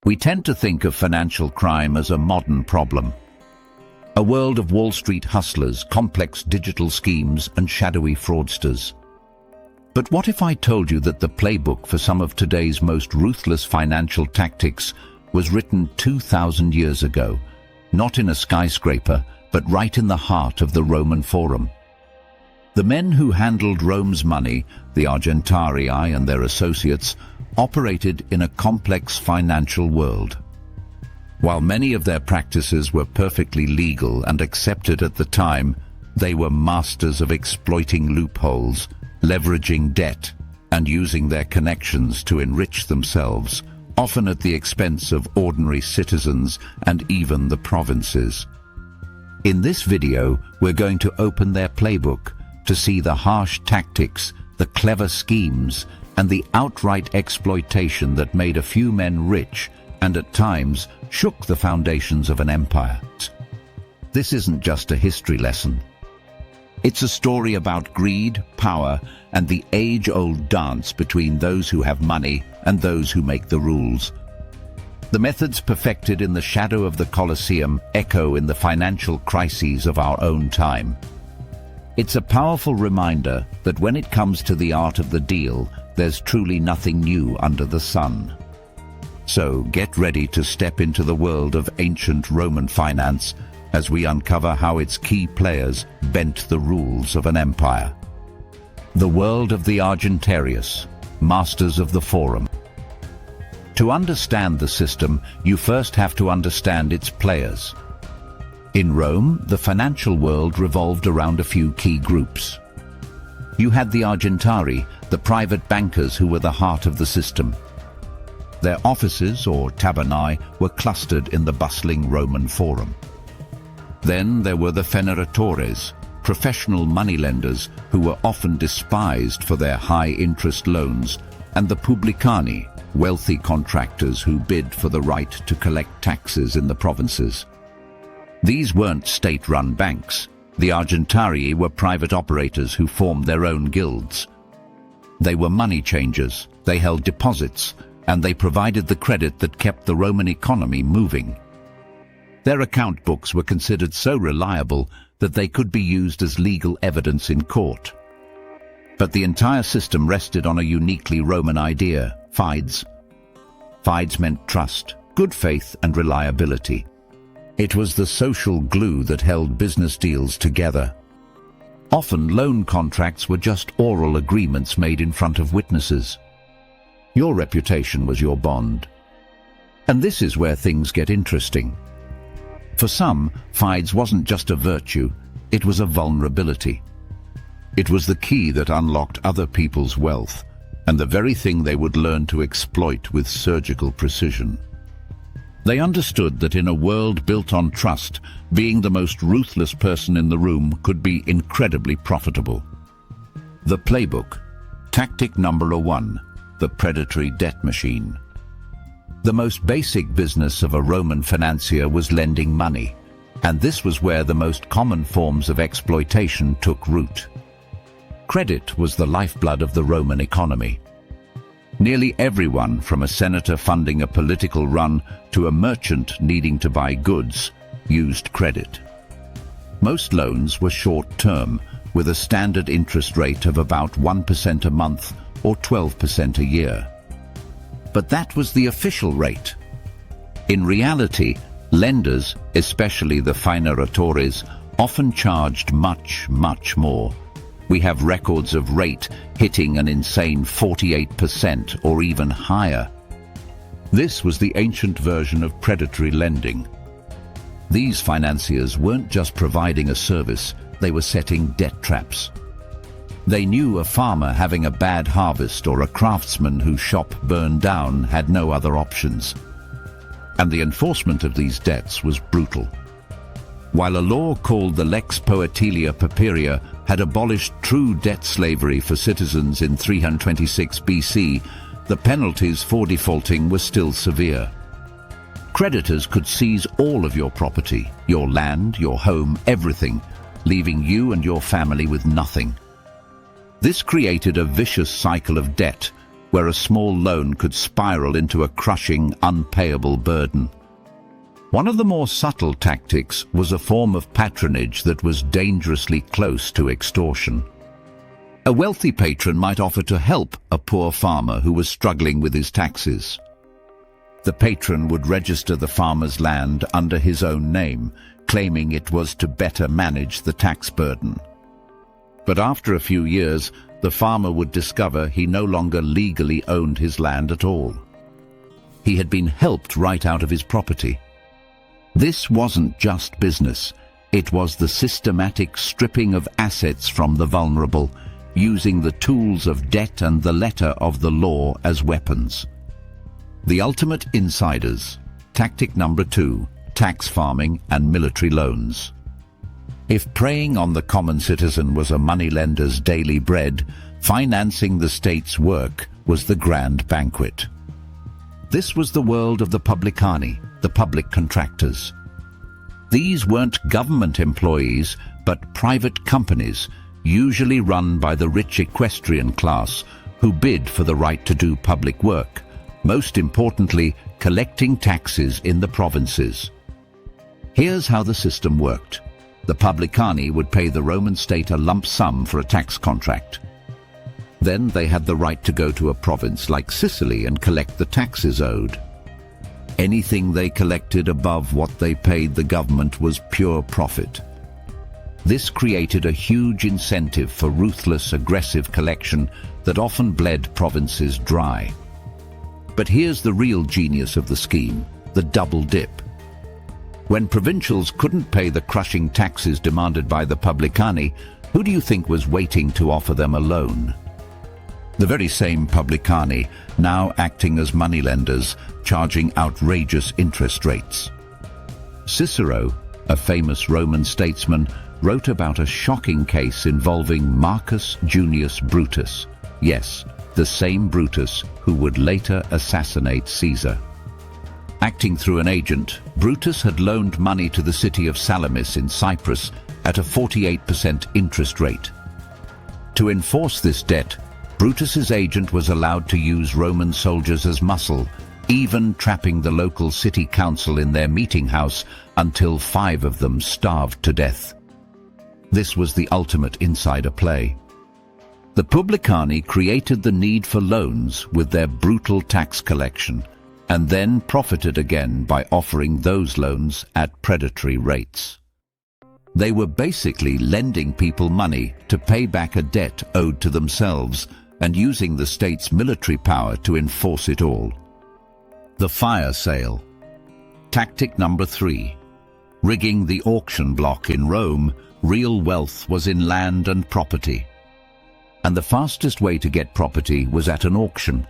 We tend to think of financial crime as a modern problem. A world of Wall Street hustlers, complex digital schemes, and shadowy fraudsters. But what if I told you that the playbook for some of today's most ruthless financial tactics was written 2,000 years ago, not in a skyscraper, but right in the heart of the Roman Forum? The men who handled Rome's money, the Argentarii and their associates, operated in a complex financial world. While many of their practices were perfectly legal and accepted at the time, they were masters of exploiting loopholes, leveraging debt, and using their connections to enrich themselves, often at the expense of ordinary citizens and even the provinces. In this video, we're going to open their playbook to see the harsh tactics, the clever schemes, and the outright exploitation that made a few men rich and at times shook the foundations of an empire. This isn't just a history lesson. It's a story about greed, power, and the age-old dance between those who have money and those who make the rules. The methods perfected in the shadow of the Colosseum echo in the financial crises of our own time. It's a powerful reminder that when it comes to the art of the deal, there's truly nothing new under the sun. So get ready to step into the world of ancient Roman finance as we uncover how its key players bent the rules of an empire. The world of the Argentarius, masters of the Forum. To understand the system, you first have to understand its players. In Rome, the financial world revolved around a few key groups. You had the Argentarii, the private bankers who were the heart of the system. Their offices, or tabernae, were clustered in the bustling Roman Forum. Then there were the feneratores, professional moneylenders who were often despised for their high-interest loans, and the publicani, wealthy contractors who bid for the right to collect taxes in the provinces. These weren't state-run banks. The Argentarii were private operators who formed their own guilds. They were money changers, they held deposits, and they provided the credit that kept the Roman economy moving. Their account books were considered so reliable that they could be used as legal evidence in court. But the entire system rested on a uniquely Roman idea: fides. Fides meant trust, good faith, and reliability. It was the social glue that held business deals together. Often loan contracts were just oral agreements made in front of witnesses. Your reputation was your bond. And this is where things get interesting. For some, fides wasn't just a virtue, it was a vulnerability. It was the key that unlocked other people's wealth, and the very thing they would learn to exploit with surgical precision. They understood that in a world built on trust, being the most ruthless person in the room could be incredibly profitable. The playbook. Tactic number 1, the predatory debt machine. The most basic business of a Roman financier was lending money, and this was where the most common forms of exploitation took root. Credit was the lifeblood of the Roman economy. Nearly everyone, from a senator funding a political run to a merchant needing to buy goods, used credit. Most loans were short-term, with a standard interest rate of about 1% a month or 12% a year. But that was the official rate. In reality, lenders, especially the feneratores, often charged much, much more. We have records of rate hitting an insane 48% or even higher. This was the ancient version of predatory lending. These financiers weren't just providing a service, they were setting debt traps. They knew a farmer having a bad harvest or a craftsman whose shop burned down had no other options. And the enforcement of these debts was brutal. While a law called the Lex Poetilia Papiria had abolished true debt slavery for citizens in 326 BC, the penalties for defaulting were still severe. Creditors could seize all of your property, your land, your home, everything, leaving you and your family with nothing. This created a vicious cycle of debt, where a small loan could spiral into a crushing, unpayable burden. One of the more subtle tactics was a form of patronage that was dangerously close to extortion. A wealthy patron might offer to help a poor farmer who was struggling with his taxes. The patron would register the farmer's land under his own name, claiming it was to better manage the tax burden. But after a few years, the farmer would discover he no longer legally owned his land at all. He had been helped right out of his property. This wasn't just business. It was the systematic stripping of assets from the vulnerable, using the tools of debt and the letter of the law as weapons. The ultimate insiders. Tactic number 2, tax farming and military loans. If preying on the common citizen was a moneylender's daily bread, financing the state's work was the grand banquet. This was the world of the publicani, the public contractors. These weren't government employees, but private companies, usually run by the rich equestrian class, who bid for the right to do public work, most importantly, collecting taxes in the provinces. Here's how the system worked. The publicani would pay the Roman state a lump sum for a tax contract. Then they had the right to go to a province like Sicily and collect the taxes owed. Anything they collected above what they paid the government was pure profit. This created a huge incentive for ruthless, aggressive collection that often bled provinces dry. But here's the real genius of the scheme, the double dip. When provincials couldn't pay the crushing taxes demanded by the publicani, who do you think was waiting to offer them a loan? The very same publicani, now acting as moneylenders, charging outrageous interest rates. Cicero, a famous Roman statesman, wrote about a shocking case involving Marcus Junius Brutus. Yes, the same Brutus who would later assassinate Caesar. Acting through an agent, Brutus had loaned money to the city of Salamis in Cyprus at a 48% interest rate. To enforce this debt, Brutus's agent was allowed to use Roman soldiers as muscle, even trapping the local city council in their meeting house until 5 of them starved to death. This was the ultimate insider play. The publicani created the need for loans with their brutal tax collection, and then profited again by offering those loans at predatory rates. They were basically lending people money to pay back a debt owed to themselves and using the state's military power to enforce it all. The fire sale. Tactic number 3. Rigging the auction block in Rome, real wealth was in land and property. And the fastest way to get property was at an auction.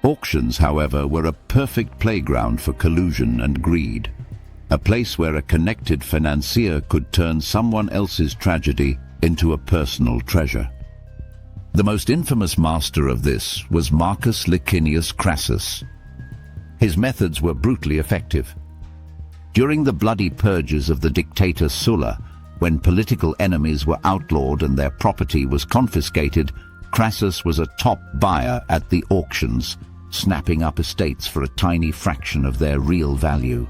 Auctions, however, were a perfect playground for collusion and greed, a place where a connected financier could turn someone else's tragedy into a personal treasure. The most infamous master of this was Marcus Licinius Crassus. His methods were brutally effective. During the bloody purges of the dictator Sulla, when political enemies were outlawed and their property was confiscated, Crassus was a top buyer at the auctions, snapping up estates for a tiny fraction of their real value.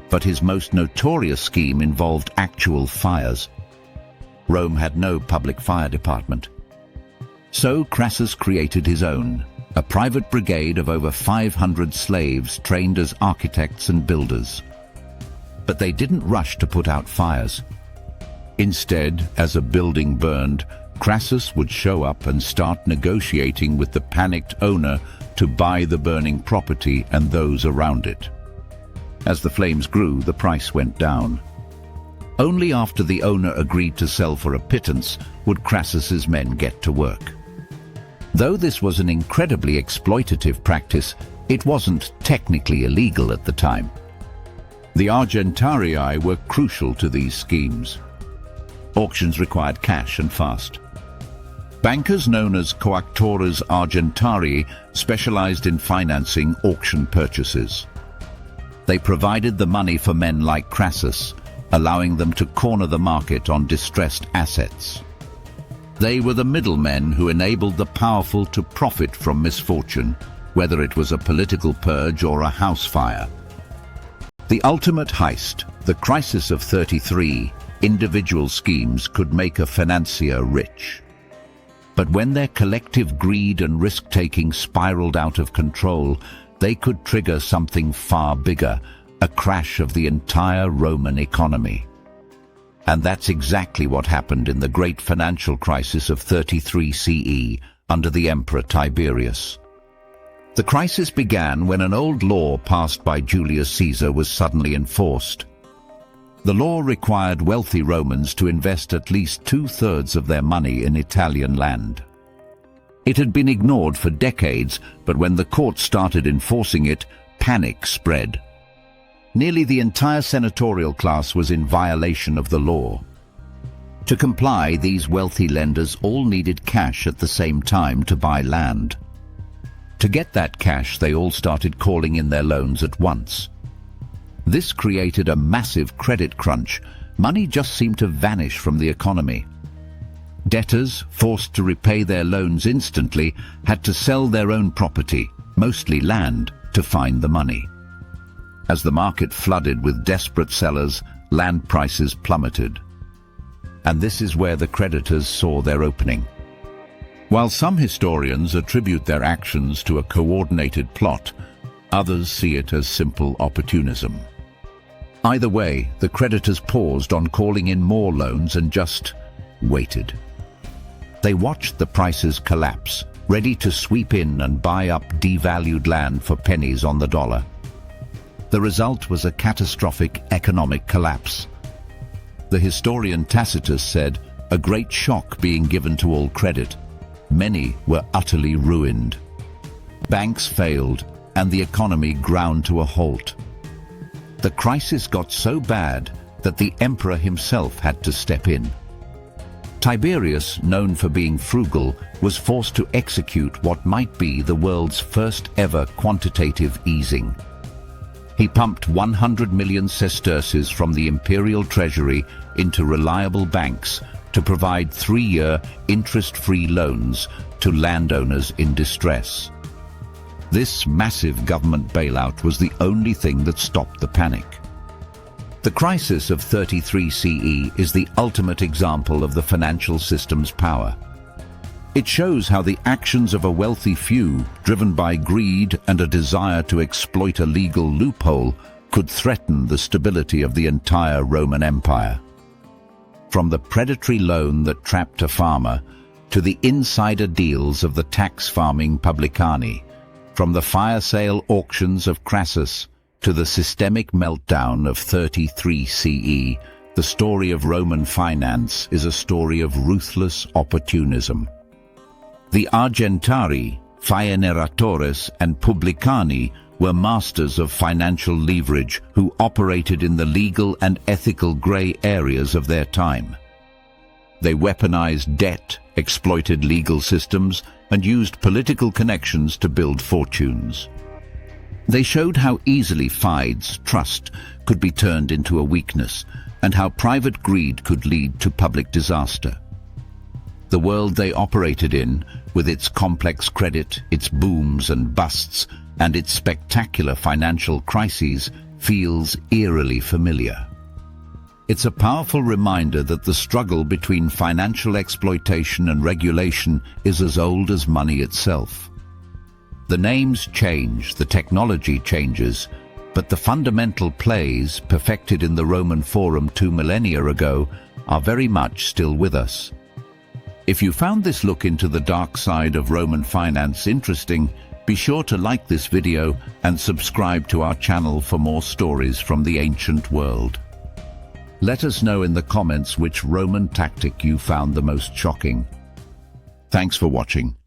But his most notorious scheme involved actual fires. Rome had no public fire department. So Crassus created his own, a private brigade of over 500 slaves trained as architects and builders. But they didn't rush to put out fires. Instead, as a building burned, Crassus would show up and start negotiating with the panicked owner to buy the burning property and those around it. As the flames grew, the price went down. Only after the owner agreed to sell for a pittance would Crassus's men get to work. Though this was an incredibly exploitative practice, it wasn't technically illegal at the time. The argentarii were crucial to these schemes. Auctions required cash and fast. Bankers known as coactores argentarii specialized in financing auction purchases. They provided the money for men like Crassus, allowing them to corner the market on distressed assets. They were the middlemen who enabled the powerful to profit from misfortune, whether it was a political purge or a house fire. The ultimate heist, the crisis of 33 individual schemes could make a financier rich. But when their collective greed and risk-taking spiraled out of control, they could trigger something far bigger, a crash of the entire Roman economy. And that's exactly what happened in the great financial crisis of 33 CE under the Emperor Tiberius. The crisis began when an old law passed by Julius Caesar was suddenly enforced. The law required wealthy Romans to invest at least 2/3 of their money in Italian land. It had been ignored for decades, but when the court started enforcing it, panic spread. Nearly the entire senatorial class was in violation of the law. To comply, these wealthy lenders all needed cash at the same time to buy land. To get that cash, they all started calling in their loans at once. This created a massive credit crunch. Money just seemed to vanish from the economy. Debtors, forced to repay their loans instantly, had to sell their own property, mostly land, to find the money. As the market flooded with desperate sellers, land prices plummeted. And this is where the creditors saw their opening. While some historians attribute their actions to a coordinated plot, others see it as simple opportunism. Either way, the creditors paused on calling in more loans and just waited. They watched the prices collapse, ready to sweep in and buy up devalued land for pennies on the dollar. The result was a catastrophic economic collapse. The historian Tacitus said, "A great shock being given to all credit. Many were utterly ruined. Banks failed, and the economy ground to a halt." The crisis got so bad that the emperor himself had to step in. Tiberius, known for being frugal, was forced to execute what might be the world's first ever quantitative easing. He pumped 100 million sesterces from the imperial treasury into reliable banks to provide 3-year interest-free loans to landowners in distress. This massive government bailout was the only thing that stopped the panic. The crisis of 33 CE is the ultimate example of the financial system's power. It shows how the actions of a wealthy few, driven by greed and a desire to exploit a legal loophole, could threaten the stability of the entire Roman Empire. From the predatory loan that trapped a farmer, to the insider deals of the tax-farming publicani, from the fire sale auctions of Crassus to the systemic meltdown of 33 CE, the story of Roman finance is a story of ruthless opportunism. The Argentari, Faeneratores and Publicani were masters of financial leverage who operated in the legal and ethical grey areas of their time. They weaponized debt, exploited legal systems, and used political connections to build fortunes. They showed how easily fides, trust, could be turned into a weakness, and how private greed could lead to public disaster. The world they operated in, with its complex credit, its booms and busts, and its spectacular financial crises, feels eerily familiar. It's a powerful reminder that the struggle between financial exploitation and regulation is as old as money itself. The names change, the technology changes, but the fundamental plays, perfected in the Roman Forum 2 millennia ago, are very much still with us. If you found this look into the dark side of Roman finance interesting, be sure to like this video and subscribe to our channel for more stories from the ancient world. Let us know in the comments which Roman tactic you found the most shocking. Thanks for watching.